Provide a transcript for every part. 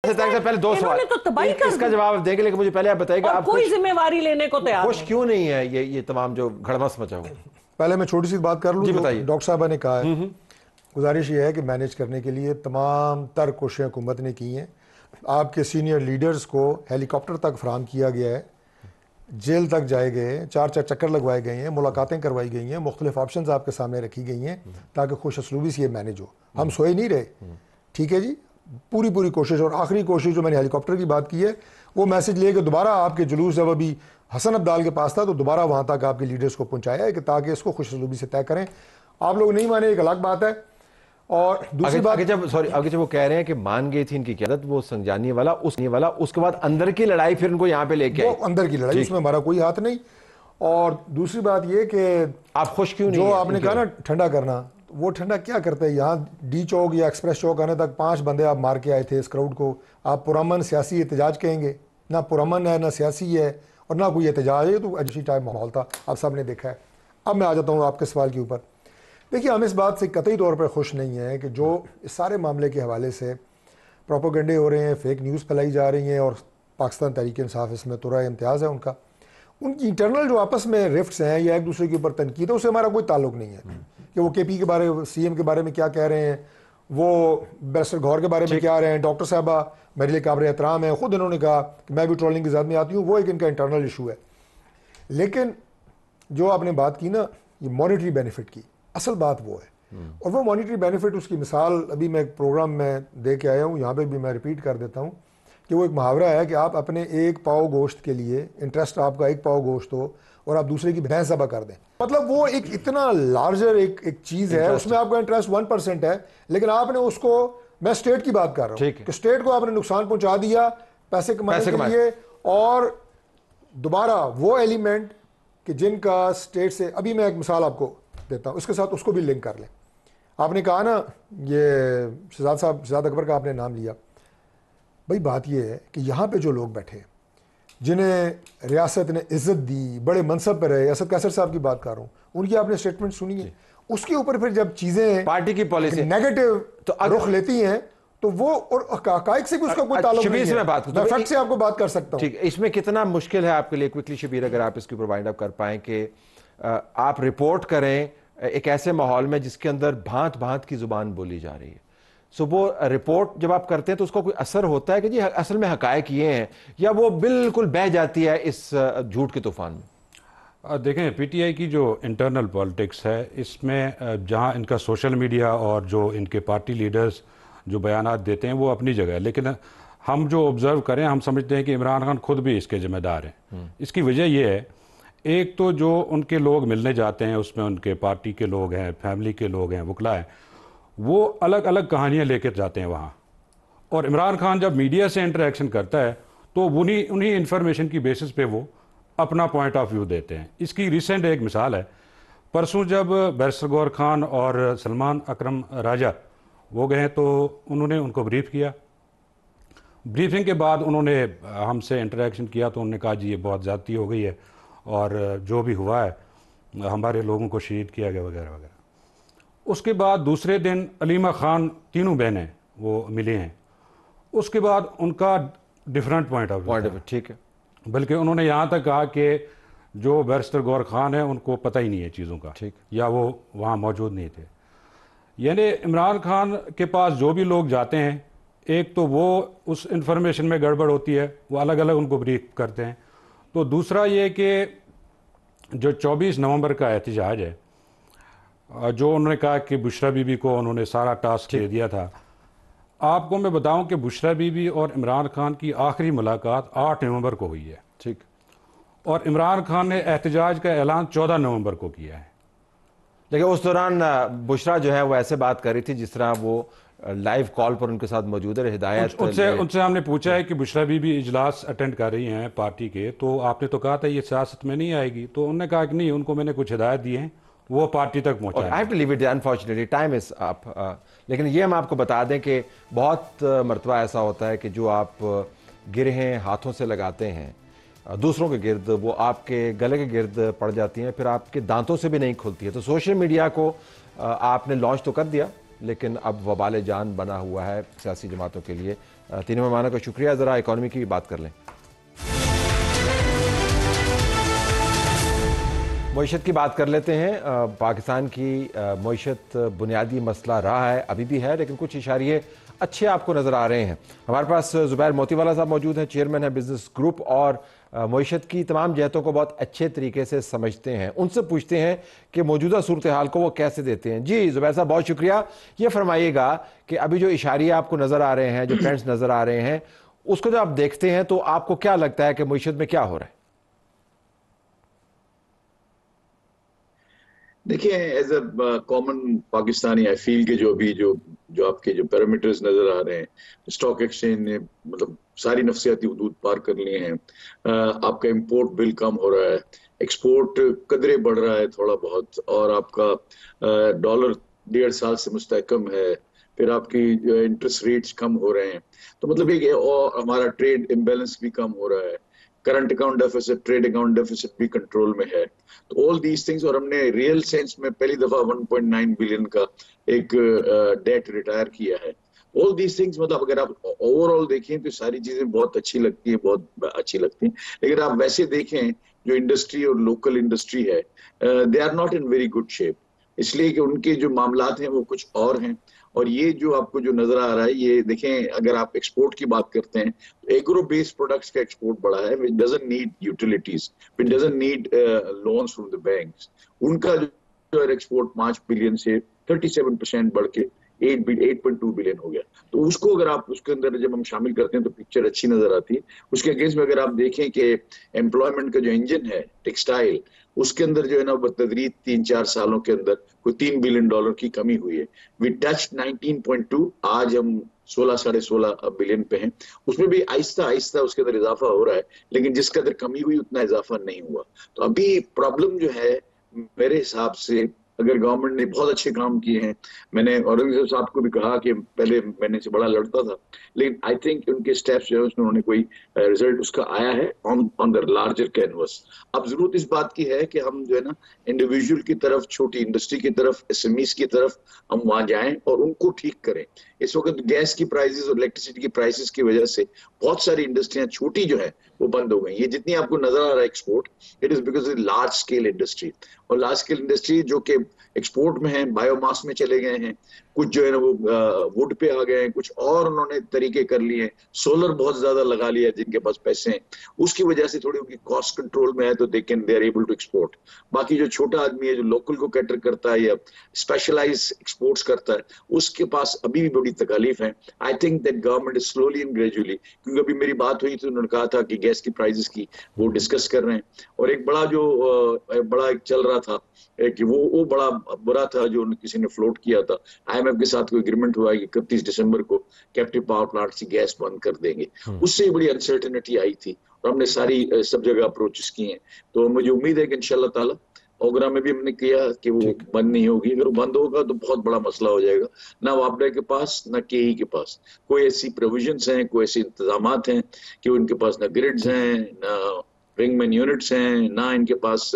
पहले दो सवाल तो तबाही कर इसका जवाब देंगे, लेकिन मुझे पहले आप बताइएगा, आप कोई जिम्मेवारी लेने को तैयार खुश क्यों नहीं है ये तमाम जो घड़मस मचा हुआ? पहले मैं छोटी सी बात कर लूं, जो डॉक्टर साहबा ने कहा है, गुजारिश ये है कि मैनेज करने के लिए तमाम तर कोशिशें हुकूमत ने की हैं। आपके सीनियर लीडर्स को हेलीकॉप्टर तक फराम किया गया है, जेल तक जाए गए, 4 चक्कर लगवाए गए हैं, मुलाकातें करवाई गई हैं, मुख्तलिफ ऑप्शन आपके सामने रखी गई हैं ताकि खुश असलूबी से ये मैनेज हो। हम सोए नहीं रहे, ठीक है जी, पूरी कोशिश। और आखिरी कोशिश जो मैंने हेलीकॉप्टर की बात की है, वो मैसेज लेके दोबारा आपके जुलूस जब अभी हसन अब्दाल के पास था तो दोबारा वहाँ तक आपके लीडर्स को पहुँचाया है कि ताकि इसको खुश असलूबी से तय करें। आप लोग नहीं माने, एक अलग बात है। और दूसरी बात, आगे जब वो कह रहे हैं कि मान गई थी इनकी क़यादत, वो संजानी वाला उसके बाद अंदर की लड़ाई फिर इनको यहाँ पे लेके आए, अंदर की लड़ाई, उसमें हमारा कोई हाथ नहीं। और दूसरी बात ये कि आप खुश क्यों नहीं? जो आपने कहा ना ठंडा करना, वो ठंडा क्या करते हैं? यहाँ डी चौक या एक्सप्रेस चौक आने तक 5 बंदे आप मार के आए थे इस क्राउड को। आप पुरअमन सियासी एहतजाज कहेंगे? ना पुरअमन है, ना सियासी है, और ना कोई एहतजाज है। तो अजीब टाइप माहौल था, आप सब ने देखा है। अब मैं आ जाता हूँ आपके सवाल के ऊपर। देखिए, हम इस बात से कतई तौर पर खुश नहीं हैं कि जो इस सारे मामले के हवाले से प्रोपोगंडे हो रहे हैं, फेक न्यूज़ फैलाई जा रही हैं, और पाकिस्तान तहरीक इंसाफ इसमें तुरा इम्तियाज़ है उनका, उनकी इंटरनल जो आपस में रिफ्ट्स हैं या एक दूसरे के ऊपर तनकीद है, उससे हमारा कोई ताल्लुक नहीं है कि वो KP के बारे में, CM के बारे में क्या कह रहे हैं, वो बैरिस्टर गौहर के बारे में क्या रहे हैं। डॉक्टर साहबा मेरे लिए काबिल एहतराम है, ख़ुद इन्होंने कहा कि मैं भी ट्रोलिंग की ज़ात में आती हूँ, वो एक इनका इंटरनल इशू है। लेकिन जो आपने बात की ना, ये मॉनिटरी बेनिफिट की, असल बात वो है। और वो मॉनिटरी बेनिफिट, उसकी मिसाल अभी मैं एक प्रोग्राम में दे के आया हूँ, यहाँ पे भी मैं रिपीट कर देता हूँ कि वो एक मुहावरा है कि आप अपने 1 पाव गोश्त के लिए, इंटरेस्ट आपका 1 पाव गोश्त हो और आप दूसरे की भैंस ज़बह कर दें। मतलब वो एक इतना लार्जर एक चीज़ है, उसमें आपका इंटरेस्ट 1% है, लेकिन आपने उसको, मैं स्टेट की बात कर रहा हूँ कि स्टेट को आपने नुकसान पहुँचा दिया पैसे कमाने के लिए। और दोबारा वो एलिमेंट कि जिनका स्टेट से, अभी मैं एक मिसाल आपको देता हूँ, उसके साथ उसको भी लिंक कर लें। आपने कहा ना, ये शहजाद अकबर का आपने नाम लिया। भाई बात ये है कि यहाँ पे जो लोग बैठे, जिन्हें रियासत ने इज्जत दी, बड़े मनसब पर रहे, असद कैसर साहब की बात कर रहा हूँ, उनकी आपने स्टेटमेंट सुनी है। उसके ऊपर फिर जब चीज़ें पार्टी की पॉलिसी नेगेटिव तो रुख लेती हैं, तो वो, और हकाइक से भी उसका कोई ताल्लुक नहीं है। मैं फैक्ट से आपको बात कर सकता हूँ। ठीक, इसमें कितना मुश्किल है आपके लिए, क्विकली शबीर, अगर आप इसके ऊपर वाइंड अप कर पाएं कि आप रिपोर्ट करें एक ऐसे माहौल में जिसके अंदर भांत भांत की जुबान बोली जा रही है। सो वो रिपोर्ट जब आप करते हैं तो उसका कोई असर होता है कि जी असल में हकायक ये हैं, या वो बिल्कुल बह जाती है इस झूठ के तूफान में? देखें, PTI की जो इंटरनल पॉलिटिक्स है, इसमें जहां इनका सोशल मीडिया और जो इनके पार्टी लीडर्स जो बयानात देते हैं वो अपनी जगह है, लेकिन हम जो ऑब्जर्व करें, हम समझते हैं कि इमरान खान खुद भी इसके जिम्मेदार हैं। इसकी वजह यह है, एक तो जो उनके लोग मिलने जाते हैं, उसमें उनके पार्टी के लोग हैं, फैमिली के लोग हैं, वकला हैं, वो अलग अलग कहानियां लेकर जाते हैं वहाँ। और इमरान खान जब मीडिया से इंटरेक्शन करता है तो उन्हीं इंफॉर्मेशन की बेसिस पे वो अपना पॉइंट ऑफ व्यू देते हैं। इसकी रिसेंट एक मिसाल है, परसों जब बैरिस्टर गौहर खान और सलमान अकरम राजा वो गए तो उन्होंने उनको ब्रीफ किया। ब्रीफिंग के बाद उन्होंने हमसे इंटरेक्शन किया तो उन्होंने कहा जी ये बहुत ज़्यादती हो गई है और जो भी हुआ है हमारे लोगों को शहीद किया गया वगैरह वगैरह। उसके बाद दूसरे दिन अलीमा खान, तीनों बहनें वो मिली हैं, उसके बाद उनका डिफरेंट पॉइंट ऑफ व्यू, ठीक है। बल्कि उन्होंने यहाँ तक कहा कि जो बैरिस्टर गौहर खान है उनको पता ही नहीं है चीज़ों का, ठीक, या वो वहाँ मौजूद नहीं थे। यानी इमरान खान के पास जो भी लोग जाते हैं, एक तो वो उस इंफॉर्मेशन में गड़बड़ होती है, वो अलग अलग उनको ब्रीफ करते हैं। तो दूसरा ये कि जो 24 नवंबर का एहतजाज है, जो उन्होंने कहा कि बुशरा बीबी को उन्होंने सारा टास्क दे दिया था, आपको मैं बताऊं कि बुशरा बीबी और इमरान खान की आखिरी मुलाकात 8 नवंबर को हुई है, ठीक, और इमरान खान ने एहतजाज का ऐलान 14 नवंबर को किया है। लेकिन उस दौरान बुशरा जो है वो ऐसे बात कर रही थी जिस तरह वो लाइव कॉल पर उनके साथ मौजूद है। हिदायत उनसे हमने पूछा है कि बुशरा बीबी इजलास अटेंड कर रही हैं पार्टी के, तो आपने तो कहा था ये सियासत में नहीं आएगी, तो उन्होंने कहा कि नहीं, उनको मैंने कुछ हिदायत दी है, वो पार्टी तक पहुंचा। I have to leave it, unfortunately time is up. लेकिन ये हम आपको बता दें कि बहुत मरतबा ऐसा होता है कि जो आप गिरहें हाथों से लगाते हैं दूसरों के गिर्द, वो आपके गले के गिर्द पड़ जाती हैं, फिर आपके दांतों से भी नहीं खुलती है। तो सोशल मीडिया को आपने लॉन्च तो कर दिया, लेकिन अब वबाल जान बना हुआ है सियासी जमातों के लिए तीनों मेहमानों का शुक्रिया। ज़रा इकॉनमी की बात कर लें। मईशत की बात कर लेते हैं। पाकिस्तान की मईशत बुनियादी मसला रहा है, अभी भी है, लेकिन कुछ इशारे अच्छे आपको नज़र आ रहे हैं। हमारे पास ज़ुबैर मोतीवाला साहब मौजूद हैं, चेयरमैन है बिजनेस ग्रुप और मईशत की तमाम जहतों को बहुत अच्छे तरीके से समझते हैं। उनसे पूछते हैं कि मौजूदा सूरत हाल को वो कैसे देते हैं। जी ज़ुबैर साहब, बहुत शुक्रिया। ये फरमाइएगा कि अभी जो इशारे आपको नज़र आ रहे हैं, जो ट्रेंड्स नज़र आ रहे हैं, उसको जब आप देखते हैं तो आपको क्या लगता है कि मईशत में क्या हो रहा है? देखिए, as a common Pakistani I feel के जो अभी जो जो आपके जो पैरामीटर्स नजर आ रहे हैं, स्टॉक एक्सचेंज ने मतलब सारी नफसियाती हदूद पार कर लिए हैं। आपका इंपोर्ट बिल कम हो रहा है, एक्सपोर्ट कदरे बढ़ रहा है थोड़ा बहुत, और आपका डॉलर 1.5 साल से मुस्तहकम है। फिर आपकी इंटरेस्ट रेट्स कम हो रहे हैं, तो मतलब एक और हमारा ट्रेड इम्बेलेंस भी कम हो रहा है। Current account deficit, trade account deficit भी कंट्रोल में है। तो ऑल दीज थिंग्स, और हमने रियल सेंस में पहली दफा 1.9 बिलियन का एक डेट रिटायर किया है। ऑल दीज थिंग्स मतलब अगर आप ओवरऑल देखें तो सारी चीजें बहुत अच्छी लगती हैं, बहुत अच्छी लगती हैं। लेकिन आप वैसे देखें जो इंडस्ट्री और लोकल इंडस्ट्री है, they are not in very good shape, इसलिए कि उनके जो मामलात हैं वो कुछ और हैं। और ये जो आपको जो नजर आ रहा है, ये देखें, अगर आप एक्सपोर्ट की बात करते हैं तो एग्रो बेस्ड प्रोडक्ट्स का एक्सपोर्ट बढ़ा है, विच doesn't need utilities, which doesn't need loans from the banks. उनका जो एक्सपोर्ट 5 बिलियन से 37% बढ़ के 8.2 बिलियन हो गया। तो उसको अगर आप उसके अंदर जब हम शामिल करते हैं तो पिक्चर अच्छी नजर आती है। उसके अगेंस्ट में अगर आप देखें कि एम्प्लॉयमेंट का जो इंजन है टेक्सटाइल, उसके अंदर जो है ना बतदरीज 3-4 सालों के अंदर कोई $3 बिलियन की कमी हुई है। वी टच 19.2, आज हम 16-16.5 बिलियन पे हैं। उसमें भी आहिस्ता आहिस्ता उसके अंदर इजाफा हो रहा है, लेकिन जिस कदर कमी हुई उतना इजाफा नहीं हुआ। तो अभी प्रॉब्लम जो है मेरे हिसाब से, अगर गवर्नमेंट ने बहुत अच्छे काम किए हैं, मैंने औरंगजेब साहब को भी कहा कि पहले मैंने से बड़ा लड़ता था, लेकिन आई थिंक उनके स्टेप्स जो है उसमें उन्होंने कोई रिजल्ट उसका आया है ऑन द लार्जर कैनवस। अब जरूरत इस बात की है कि हम जो है ना इंडिविजुअल की तरफ, छोटी इंडस्ट्री की तरफ, एसएमईज की तरफ हम वहां जाएं और उनको ठीक करें। इस वक्त गैस की प्राइसेस और इलेक्ट्रिसिटी की प्राइसेस की वजह से बहुत सारी इंडस्ट्रियां छोटी जो है वो बंद हो गई। ये जितनी आपको नजर आ रहा है export, it is because large scale industry, और लार्ज स्केल इंडस्ट्री जो कि एक्सपोर्ट में है, बायोमास में चले गए हैं, कुछ जो है ना वो वुड पे आ गए हैं, कुछ और उन्होंने तरीके कर लिए, सोलर बहुत ज्यादा लगा लिया जिनके पास पैसे हैं, उसकी वजह से थोड़ी उनकी कॉस्ट कंट्रोल में है, तो they are able to export. बाकी जो छोटा आदमी है जो लोकल को कैटर करता है या स्पेशलाइज एक्सपोर्ट्स करता है, उसके पास अभी भी बड़ी तकलीफ है। I think that government is slowly and gradually, क्योंकि अभी मेरी बात हुई थी, उन्होंने कहा था कि गैस की प्राइसेस की वो डिस्कस कर रहे हैं, और एक बड़ा जो बड़ा एक चल रहा था कि वो बड़ा बुरा था जो किसी ने फ्लोट किया था, आईएमएफ के साथ कोई एग्रीमेंट हुआ है कि 31 दिसंबर को कैप्टिव पावर प्लांट से गैस बंद कर देंगे। उससे बड़ी अनसर्टेनिटी आई थी और हमने सारी सब जगह अप्रोचेस किए हैं। तो मुझे उम्मीद है कि इंशाल्लाह ताला ओगरा में भी हमने किया कि वो बंद नहीं होगी। अगर वो बंद होगा तो बहुत बड़ा मसला हो जाएगा, ना वापडा के पास ना केई के पास कोई ऐसी प्रोविजंस हैं, कोई ऐसे इंतजाम हैं कि उनके पास ना ग्रिड्स हैं, ना रिंगमैन यूनिट्स हैं, ना इनके पास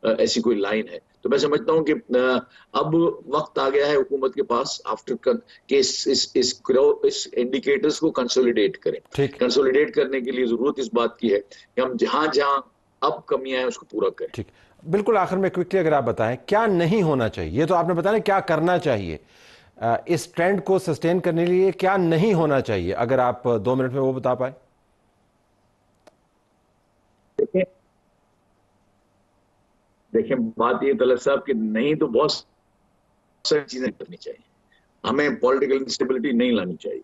ऐसी कोई लाइन है। तो मैं समझता हूं कि अब वक्त आ गया है हुकूमत के पास आफ्टर के इस इंडिकेटर्स को कंसोलिडेट करें। कंसोलिडेट करने के लिए जरूरत इस बात की है कि हम जहां जहां अब कमियां हैं उसको पूरा करें। ठीक, बिल्कुल। आखिर में क्विकली अगर आप बताएं क्या नहीं होना चाहिए, ये तो आपने बताया क्या करना चाहिए, इस ट्रेंड को सस्टेन करने के लिए क्या नहीं होना चाहिए, अगर आप 2 मिनट में वो बता पाए। देखिए बात ये तलत साहब कि नहीं तो बहुत सारी चीजें करनी चाहिए। हमें पॉलिटिकल इंस्टेबिलिटी नहीं लानी चाहिए,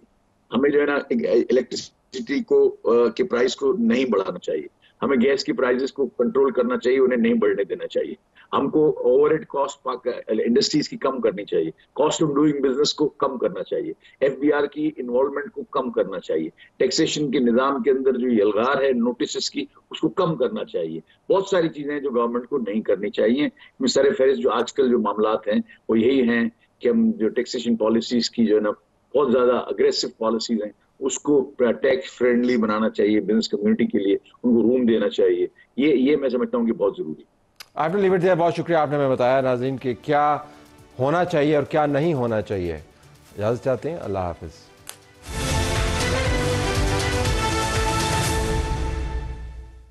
हमें जो है ना इलेक्ट्रिसिटी को के प्राइस को नहीं बढ़ाना चाहिए, हमें गैस की प्राइसेस को कंट्रोल करना चाहिए, उन्हें नहीं बढ़ने देना चाहिए। हमको ओवरहेड कॉस्ट इंडस्ट्रीज की कम करनी चाहिए, कॉस्ट ऑफ डूइंग बिजनेस को कम करना चाहिए, एफबीआर की इन्वॉल्वमेंट को कम करना चाहिए, टैक्सेशन के निजाम के अंदर जो यलगार है नोटिस की उसको कम करना चाहिए। बहुत सारी चीजें जो गवर्नमेंट को नहीं करनी चाहिए। सर फहरिस्त जो आजकल जो मामलात हैं वो यही हैं कि हम जो टैक्सेशन पॉलिसीज की जो है ना बहुत ज्यादा अग्रेसिव पॉलिसीज हैं उसको टैक्स फ्रेंडली बनाना चाहिए, बिजनेस कम्युनिटी के लिए उनको रूम देना चाहिए। ये मैं समझता हूँ कि बहुत जरूरी है। आपने लिमिट दिया, बहुत शुक्रिया। आपने हमें बताया नाज़रीन कि क्या होना चाहिए और क्या नहीं होना चाहिए। इजाज़त चाहते हैं, अल्लाह हाफिज़।